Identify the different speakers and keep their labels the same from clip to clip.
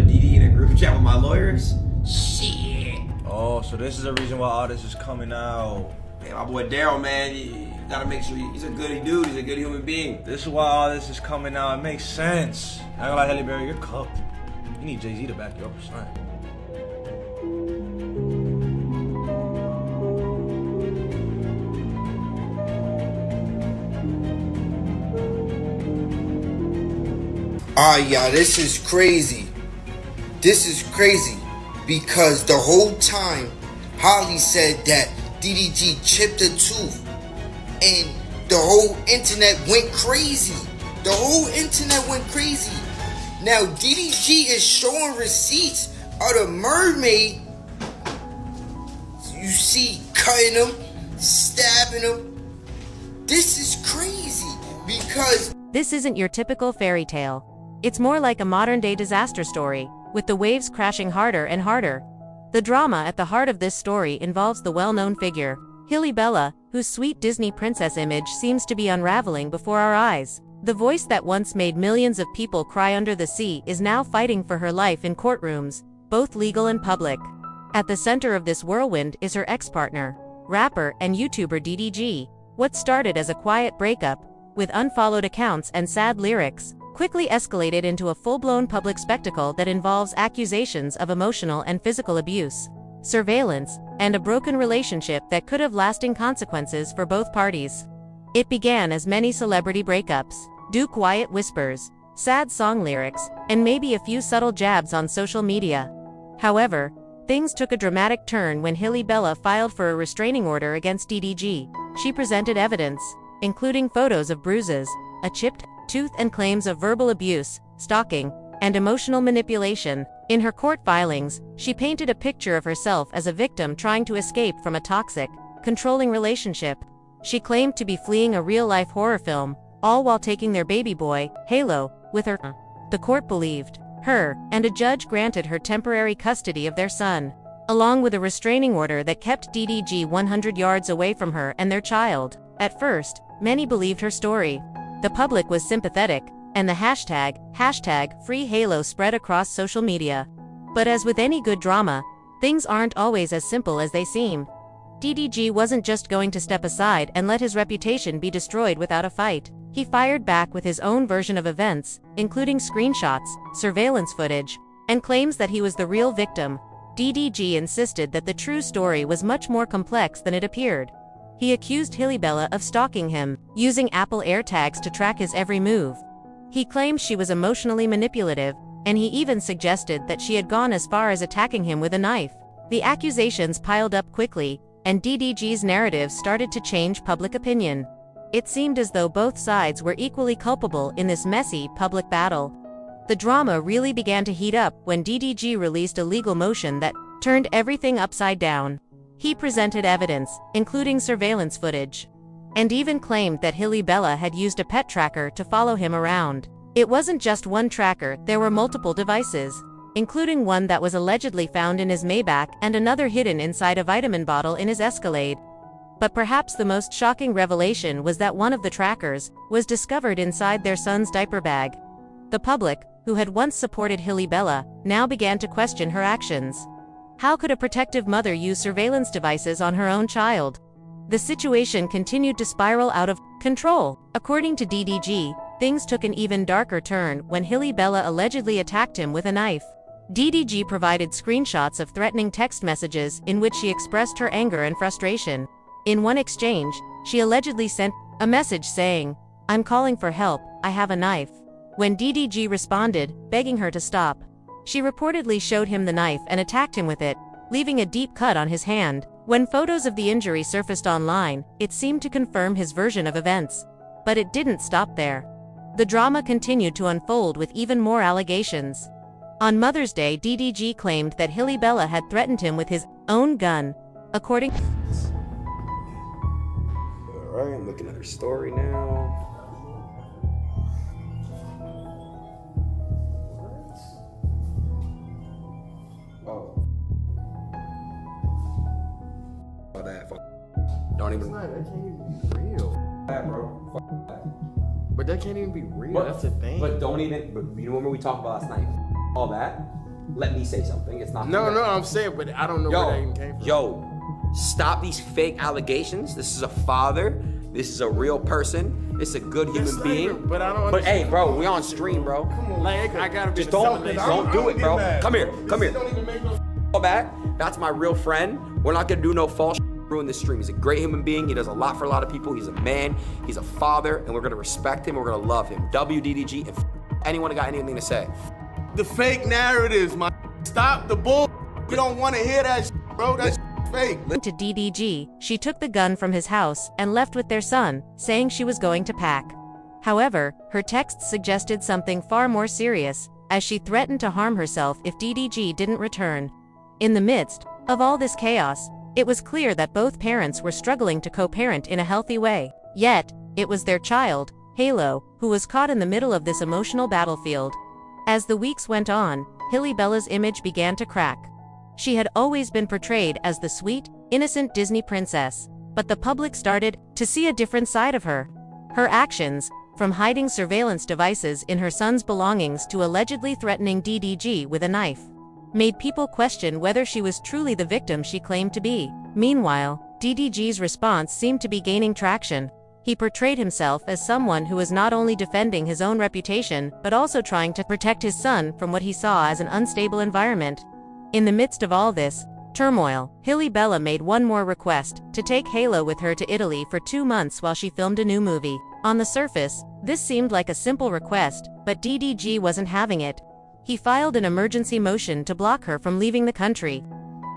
Speaker 1: put DD in a group chat with my lawyers. Shit.
Speaker 2: Oh, so this is the reason why all this is coming out.
Speaker 1: Man, my boy Daryl, man, you gotta make sure he's a good dude. He's a good human being.
Speaker 2: This is why all this is coming out. It makes sense. I ain't gonna lie, Halle Bailey, you're cooked. You need Jay-Z to back you up, son.
Speaker 3: Alright, y'all, this is crazy. This is crazy because the whole time Halle said that DDG chipped a tooth and the whole internet went crazy. The whole internet went crazy. Now DDG is showing receipts of the mermaid. You see, cutting him, stabbing him. This is crazy because
Speaker 4: this isn't your typical fairy tale. It's more like a modern-day disaster story, with the waves crashing harder and harder. The drama at the heart of this story involves the well-known figure, Halle Bailey, whose sweet Disney princess image seems to be unraveling before our eyes. The voice that once made millions of people cry under the sea is now fighting for her life in courtrooms, both legal and public. At the center of this whirlwind is her ex-partner, rapper and YouTuber DDG. What started as a quiet breakup, with unfollowed accounts and sad lyrics, quickly escalated into a full-blown public spectacle that involves accusations of emotional and physical abuse, surveillance, and a broken relationship that could have lasting consequences for both parties. It began as many celebrity breakups, quiet whispers, sad song lyrics, and maybe a few subtle jabs on social media. However, things took a dramatic turn when Halle Bailey filed for a restraining order against DDG. She presented evidence, including photos of bruises, a chipped tooth, and claims of verbal abuse, stalking, and emotional manipulation. In her court filings, she painted a picture of herself as a victim trying to escape from a toxic, controlling relationship. She claimed to be fleeing a real-life horror film, all while taking their baby boy, Halo, with her. The court believed her, and a judge granted her temporary custody of their son, along with a restraining order that kept DDG 100 yards away from her and their child. At first, many believed her story. The public was sympathetic, and the hashtag #FreeHalo spread across social media. But as with any good drama, things aren't always as simple as they seem. DDG wasn't just going to step aside and let his reputation be destroyed without a fight. He fired back with his own version of events, including screenshots, surveillance footage, and claims that he was the real victim. DDG insisted that the true story was much more complex than it appeared. He accused Halle Bailey of stalking him, using Apple AirTags to track his every move. He claimed she was emotionally manipulative, and he even suggested that she had gone as far as attacking him with a knife. The accusations piled up quickly, and DDG's narrative started to change public opinion. It seemed as though both sides were equally culpable in this messy, public battle. The drama really began to heat up when DDG released a legal motion that turned everything upside down. He presented evidence, including surveillance footage, and even claimed that Halle Bailey had used a pet tracker to follow him around. It wasn't just one tracker, there were multiple devices, including one that was allegedly found in his Maybach and another hidden inside a vitamin bottle in his Escalade. But perhaps the most shocking revelation was that one of the trackers was discovered inside their son's diaper bag. The public, who had once supported Halle Bailey, now began to question her actions. How could a protective mother use surveillance devices on her own child? The situation continued to spiral out of control. According to DDG, things took an even darker turn when Halle Bailey allegedly attacked him with a knife. DDG provided screenshots of threatening text messages in which she expressed her anger and frustration. In one exchange, she allegedly sent a message saying, "I'm calling for help, I have a knife." When DDG responded, begging her to stop, she reportedly showed him the knife and attacked him with it, leaving a deep cut on his hand. When photos of the injury surfaced online, it seemed to confirm his version of events. But it didn't stop there. The drama continued to unfold with even more allegations. On Mother's Day, DDG claimed that Halle Bailey had threatened him with his own gun. According
Speaker 1: Alright, I'm looking at her story now. Oh. Oh, that. Don't even.
Speaker 5: That can't even be real.
Speaker 1: That, bro. Fuck that.
Speaker 5: But that can't even be real. That's the thing.
Speaker 1: But don't even. But you remember we talked about last night? All that.
Speaker 6: let me say something. It's not.
Speaker 7: No, I'm saying, but I don't know where that even came from.
Speaker 6: Yo, stop these fake allegations. This is a father. This is a real person. This is a good human being.
Speaker 7: But I don't.
Speaker 6: But hey, bro, we on stream, bro.
Speaker 7: Like, I gotta be.
Speaker 6: Just don't do it, bro. Come here.
Speaker 7: Don't even make no
Speaker 6: Fall back. That's my real friend. We're not gonna do no false ruin this stream. He's a great human being. He does a lot for a lot of people. He's a man. He's a father, and we're gonna respect him. We're gonna love him. WDDG. And anyone got anything to say?
Speaker 7: the fake narratives, man. Stop the bull. We don't want to hear that, bro. That's fake.
Speaker 4: To DDG, she took the gun from his house and left with their son, saying she was going to pack. However, her texts suggested something far more serious, as she threatened to harm herself if DDG didn't return. In the midst of all this chaos, it was clear that both parents were struggling to co-parent in a healthy way. Yet, it was their child, Halo, who was caught in the middle of this emotional battlefield. As the weeks went on, Halle Bella's image began to crack. She had always been portrayed as the sweet, innocent Disney princess, but the public started to see a different side of her. Her actions, from hiding surveillance devices in her son's belongings to allegedly threatening DDG with a knife, made people question whether she was truly the victim she claimed to be. Meanwhile, DDG's response seemed to be gaining traction. He portrayed himself as someone who was not only defending his own reputation but also trying to protect his son from what he saw as an unstable environment. In the midst of all this turmoil, Halle Bella made one more request: to take Halo with her to Italy for 2 months while she filmed a new movie. On the surface, this seemed like a simple request, but DDG wasn't having it. He filed an emergency motion to block her from leaving the country.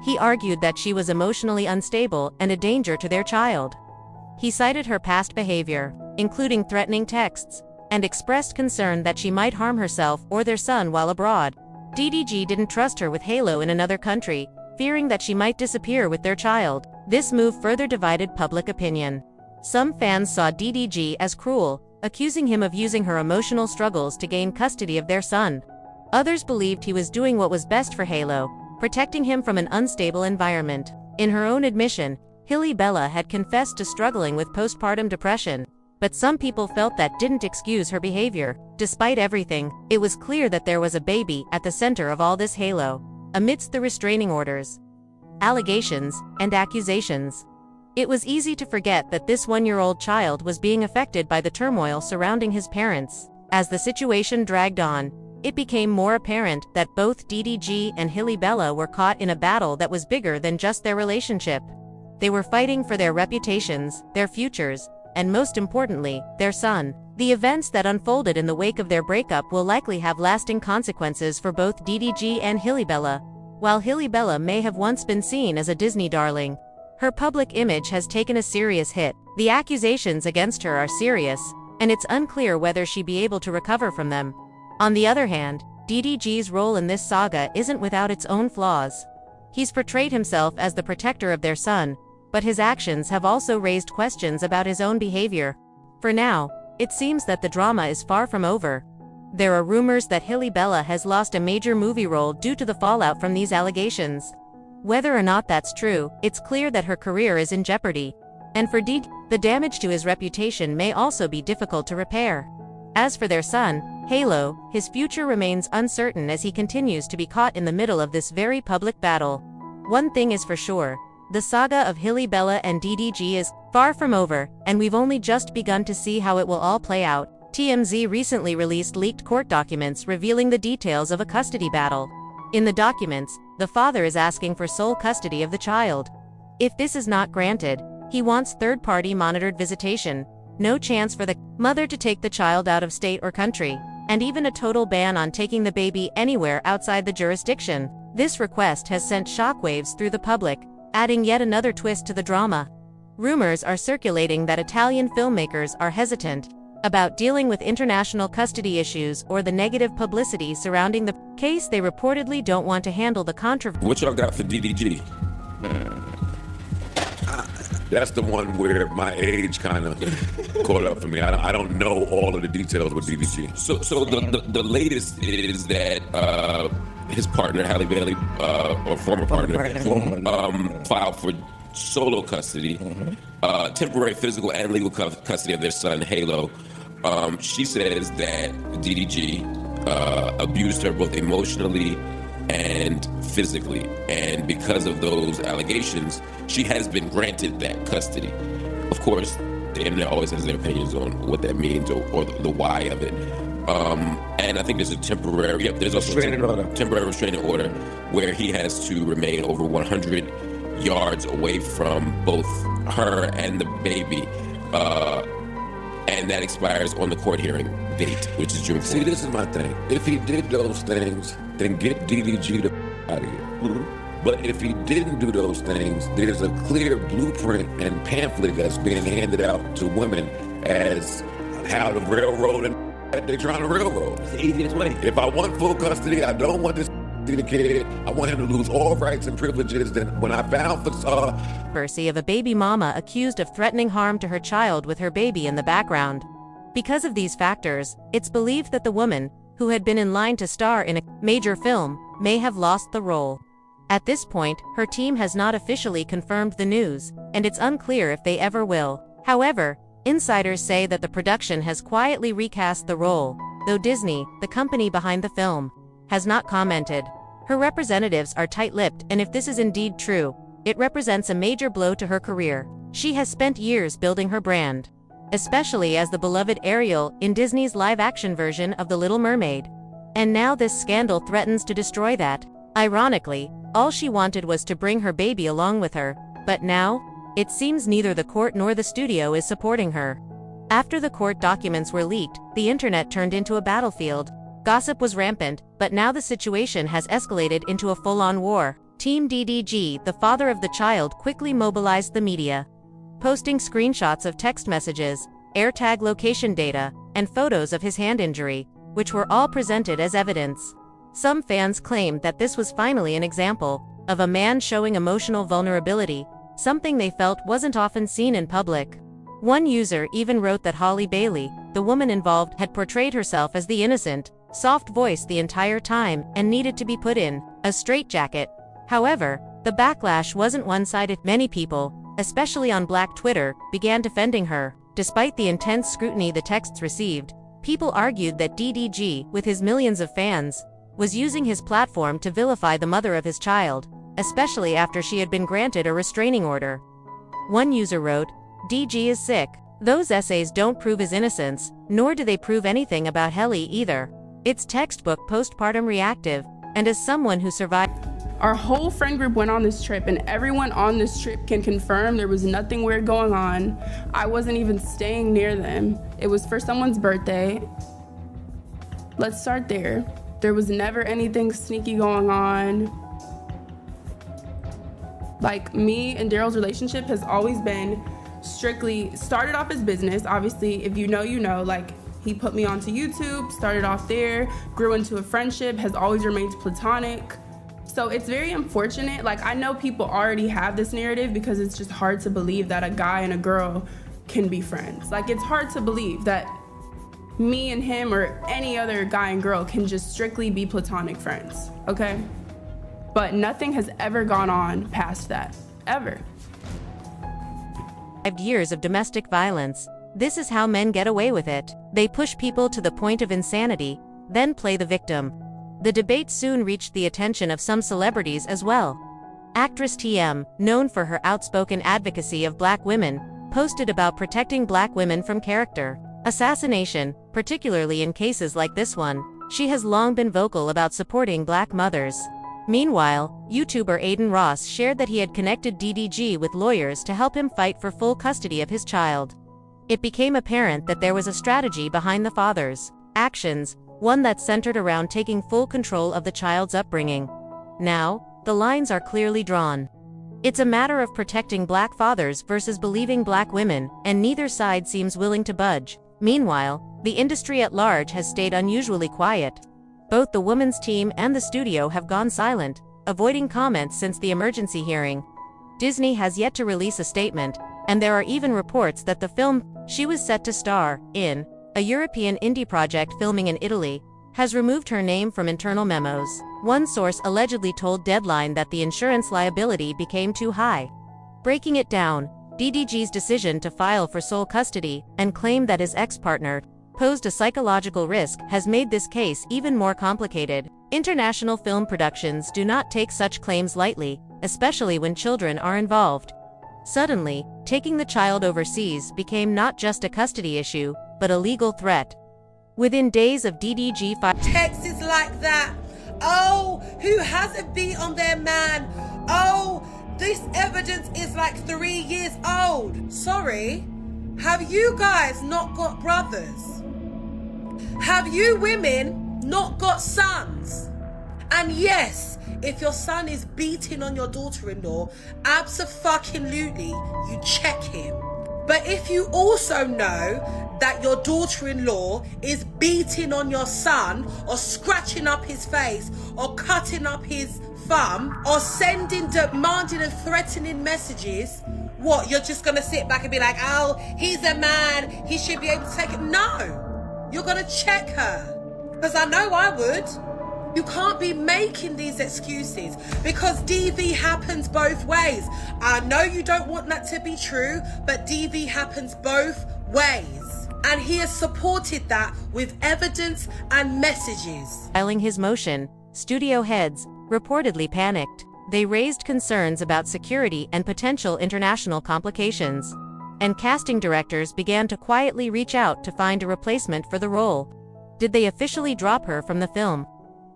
Speaker 4: He argued that she was emotionally unstable and a danger to their child. He cited her past behavior, including threatening texts, and expressed concern that she might harm herself or their son while abroad. DDG didn't trust her with Halo in another country, fearing that she might disappear with their child. This move further divided public opinion. Some fans saw DDG as cruel, accusing him of using her emotional struggles to gain custody of their son. Others believed he was doing what was best for Halo, protecting him from an unstable environment. In her own admission, Halle Bella had confessed to struggling with postpartum depression, but some people felt that didn't excuse her behavior. Despite everything, it was clear that there was a baby at the center of all this Halo. Amidst the restraining orders, allegations, and accusations, it was easy to forget that this 1-year-old child was being affected by the turmoil surrounding his parents. As the situation dragged on, it became more apparent that both DDG and Halle Bella were caught in a battle that was bigger than just their relationship. They were fighting for their reputations, their futures, and most importantly, their son. The events that unfolded in the wake of their breakup will likely have lasting consequences for both DDG and Halle Bella. While Halle Bella may have once been seen as a Disney darling, her public image has taken a serious hit. The accusations against her are serious, and it's unclear whether she'll be able to recover from them. On the other hand, DDG's role in this saga isn't without its own flaws. He's portrayed himself as the protector of their son, but his actions have also raised questions about his own behavior. For now, it seems that the drama is far from over. There are rumors that Halle Bella has lost a major movie role due to the fallout from these allegations. Whether or not that's true, it's clear that her career is in jeopardy. And for the damage to his reputation may also be difficult to repair. As for their son, Halo, his future remains uncertain as he continues to be caught in the middle of this very public battle. One thing is for sure: the saga of Halle Bella and DDG is far from over, and we've only just begun to see how it will all play out. TMZ recently released leaked court documents revealing the details of a custody battle. In the documents, the father is asking for sole custody of the child. If this is not granted, he wants third-party monitored visitation, no chance for the mother to take the child out of state or country, and even a total ban on taking the baby anywhere outside the jurisdiction. This request has sent shockwaves through the public, adding yet another twist to the drama. Rumors are circulating that Italian filmmakers are hesitant about dealing with international custody issues or the negative publicity surrounding the case. They reportedly don't want to handle the controversy.
Speaker 8: What y'all got for DDG? That's the one where my age kind of caught up for me. I don't know all of the details with DDG. So the latest is that his partner, Halle Bailey, or former partner, filed for solo custody, temporary physical and legal custody of their son, Halo. She says that DDG abused her both emotionally and physically. And because of those allegations, she has been granted that custody. Of course, the internet always has their opinions on what that means or the why of it. And I think there's a temporary, there's also a temporary restraining order where he has to remain over 100 yards away from both her and the baby. And that expires on the court hearing date, which is June 4th. See, this is my thing. If he did those things, then get DDG the out of here. But if he didn't do those things, there's a clear blueprint and pamphlet that's being handed out to women as how to railroad and that they're trying to railroad. It's the easiest way. If I want full custody, I don't want this the kid. I want him to lose all rights and privileges. Then when I found
Speaker 4: controversy of a baby mama accused of threatening harm to her child with her baby in the background. Because of these factors, it's believed that the woman, who had been in line to star in a major film, may have lost the role. At this point, her team has not officially confirmed the news, and it's unclear if they ever will. However, insiders say that the production has quietly recast the role, though Disney, the company behind the film, has not commented. Her representatives are tight-lipped, and if this is indeed true, it represents a major blow to her career. She has spent years building her brand, especially as the beloved Ariel in Disney's live-action version of The Little Mermaid. And now this scandal threatens to destroy that. Ironically, all she wanted was to bring her baby along with her, but now, it seems neither the court nor the studio is supporting her. After the court documents were leaked, the internet turned into a battlefield. Gossip was rampant, but now the situation has escalated into a full-on war. Team DDG, the father of the child, quickly mobilized the media, posting screenshots of text messages, AirTag location data, and photos of his hand injury, which were all presented as evidence. Some fans claimed that this was finally an example of a man showing emotional vulnerability, something they felt wasn't often seen in public. One user even wrote that Halle Bailey, the woman involved, had portrayed herself as the innocent, soft voice the entire time and needed to be put in a straitjacket. However, the backlash wasn't one-sided. Many people, especially on Black Twitter, began defending her. Despite the intense scrutiny the texts received, people argued that DDG, with his millions of fans, was using his platform to vilify the mother of his child, especially after she had been granted a restraining order. One user wrote, "DG is sick. Those essays don't prove his innocence, nor do they prove anything about Halle either. It's textbook postpartum reactive, and as someone who survived..."
Speaker 9: Our whole friend group went on this trip, and everyone on this trip can confirm there was nothing weird going on. I wasn't even staying near them. It was for someone's birthday. Let's start there. There was never anything sneaky going on. Like, me and Daryl's relationship has always been strictly, started off as business. Obviously, if you know, you know. Like, he put me onto YouTube, started off there, grew into a friendship, has always remained platonic. So it's very unfortunate. Like, I know people already have this narrative because it's just hard to believe that a guy and a girl can be friends. Like, it's hard to believe that me and him or any other guy and girl can just strictly be platonic friends, okay? But nothing has ever gone on past that, ever.
Speaker 4: 5 years of domestic violence. This is how men get away with it. They push people to the point of insanity, then play the victim. The debate soon reached the attention of some celebrities as well. Actress TM, known for her outspoken advocacy of Black women, posted about protecting Black women from character assassination, particularly in cases like this one. She has long been vocal about supporting Black mothers. Meanwhile, YouTuber Aiden Ross shared that he had connected DDG with lawyers to help him fight for full custody of his child. It became apparent that there was a strategy behind the father's actions, one that centered around taking full control of the child's upbringing. Now, the lines are clearly drawn. It's a matter of protecting Black fathers versus believing Black women, and neither side seems willing to budge. Meanwhile, the industry at large has stayed unusually quiet. Both the women's team and the studio have gone silent, avoiding comments since the emergency hearing. Disney has yet to release a statement, and there are even reports that the film she was set to star in, a European indie project filming in Italy, has removed her name from internal memos. One source allegedly told Deadline that the insurance liability became too high. Breaking it down, DDG's decision to file for sole custody and claim that his ex-partner posed a psychological risk has made this case even more complicated. International film productions do not take such claims lightly, especially when children are involved. Suddenly, taking the child overseas became not just a custody issue, but a legal threat. Within days of DDG
Speaker 10: texts like that. Oh, who hasn't beat on their man? Oh, this evidence is like 3 years old. Sorry, have you guys not got brothers? Have you women not got sons? And yes, if your son is beating on your daughter-in-law, abso-fucking-lutely, you check him. But if you also know that your daughter-in-law is beating on your son, or scratching up his face, or cutting up his thumb, or sending demanding and threatening messages, what, you're just gonna sit back and be like, oh, he's a man, he should be able to take it? No, you're gonna check her. Because I know I would. You can't be making these excuses, because DV happens both ways. I know you don't want that to be true, but DV happens both ways. And he has supported that with evidence and messages.
Speaker 4: Filing his motion, studio heads reportedly panicked. They raised concerns about security and potential international complications. And casting directors began to quietly reach out to find a replacement for the role. Did they officially drop her from the film?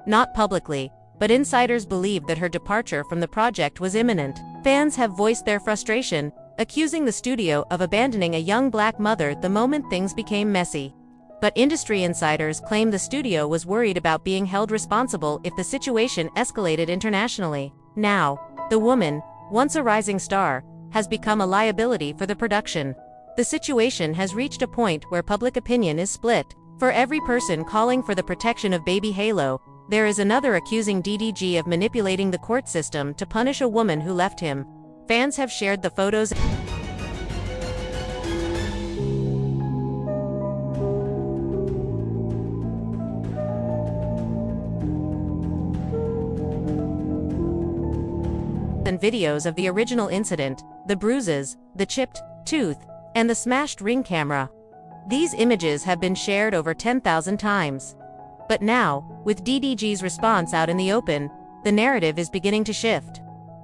Speaker 4: Not publicly, but insiders believe that her departure from the project was imminent. Fans have voiced their frustration, accusing the studio of abandoning a young black mother the moment things became messy. But industry insiders claim the studio was worried about being held responsible if the situation escalated internationally. Now, the woman, once a rising star, has become a liability for the production. The situation has reached a point where public opinion is split. For every person calling for the protection of baby Halo, there is another accusing DDG of manipulating the court system to punish a woman who left him. Fans have shared the photos and videos of the original incident, the bruises, the chipped tooth, and the smashed ring camera. These images have been shared over 10,000 times. But now, with DDG's response out in the open, the narrative is beginning to shift.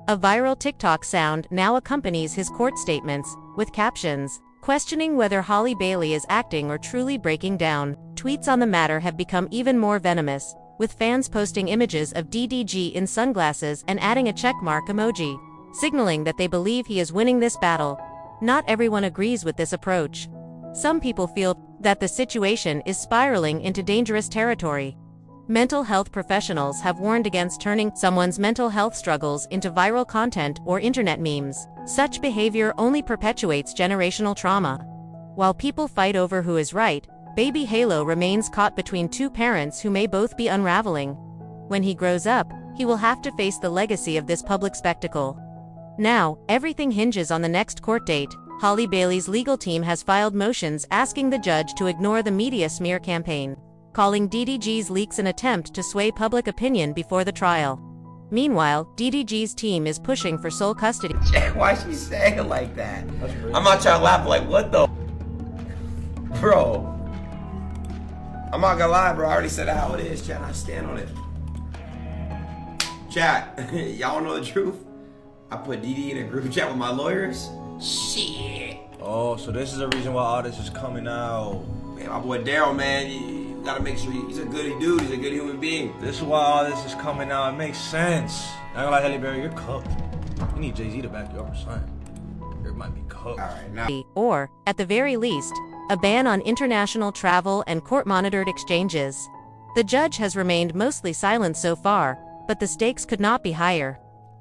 Speaker 4: A viral TikTok sound now accompanies his court statements, with captions questioning whether Halle Bailey is acting or truly breaking down. Tweets on the matter have become even more venomous, with fans posting images of DDG in sunglasses and adding a checkmark emoji, signaling that they believe he is winning this battle. Not everyone agrees with this approach. Some people feel that the situation is spiraling into dangerous territory. Mental health professionals have warned against turning someone's mental health struggles into viral content or internet memes. Such behavior only perpetuates generational trauma. While people fight over who is right, baby Halo remains caught between two parents who may both be unraveling. When he grows up, he will have to face the legacy of this public spectacle. Now, everything hinges on the next court date. Halle Bailey's legal team has filed motions asking the judge to ignore the media smear campaign, calling DDG's leaks an attempt to sway public opinion before the trial. Meanwhile, DDG's team is pushing for sole custody.
Speaker 1: Why she saying it like that? I'm not trying to laugh, like, what the? Bro. I'm not gonna lie, bro. I already said how it is, chat. I stand on it. Chat, y'all know the truth? I put DD in a group chat with my lawyers. Shit.
Speaker 2: Oh, so this is the reason why all this is coming out.
Speaker 1: Man, my boy Daryl, man, you gotta make sure he's a good dude. He's a good human being.
Speaker 2: This is why all this is coming out. It makes sense. I ain't gonna lie, Halle Bailey, you're cooked. You need Jay-Z to back you up or something. You might be cooked.
Speaker 1: All right, now.
Speaker 4: Or, at the very least, a ban on international travel and court-monitored exchanges. The judge has remained mostly silent so far, but the stakes could not be higher.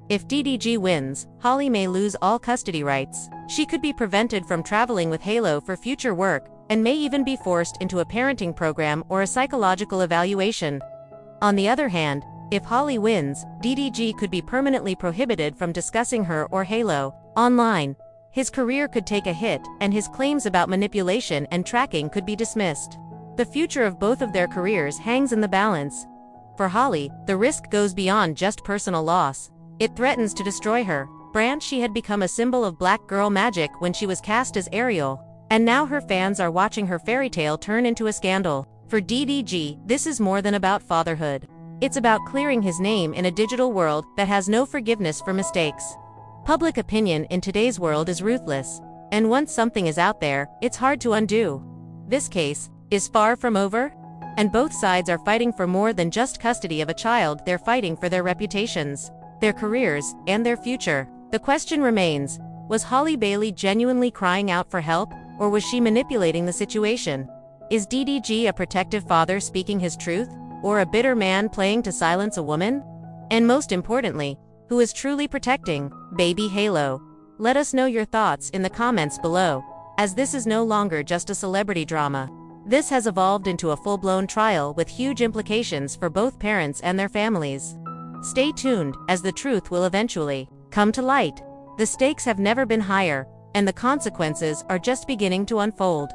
Speaker 4: If DDG wins, Halle may lose all custody rights. She could be prevented from traveling with Halo for future work, and may even be forced into a parenting program or a psychological evaluation. On the other hand, if Halle wins, DDG could be permanently prohibited from discussing her or Halo online. His career could take a hit, and his claims about manipulation and tracking could be dismissed. The future of both of their careers hangs in the balance. For Halle, the risk goes beyond just personal loss. It threatens to destroy her brand. She had become a symbol of black girl magic when she was cast as Ariel, and now her fans are watching her fairy tale turn into a scandal. For DDG, this is more than about fatherhood. It's about clearing his name in a digital world that has no forgiveness for mistakes. Public opinion in today's world is ruthless, and once something is out there, it's hard to undo. This case is far from over, and both sides are fighting for more than just custody of a child. They're fighting for their reputations, their careers, and their future. The question remains, was Halle Bailey genuinely crying out for help, or was she manipulating the situation? Is DDG a protective father speaking his truth, or a bitter man playing to silence a woman? And most importantly, who is truly protecting baby Halo? Let us know your thoughts in the comments below, as this is no longer just a celebrity drama. This has evolved into a full-blown trial with huge implications for both parents and their families. Stay tuned, as the truth will eventually come to light. The stakes have never been higher, and the consequences are just beginning to unfold.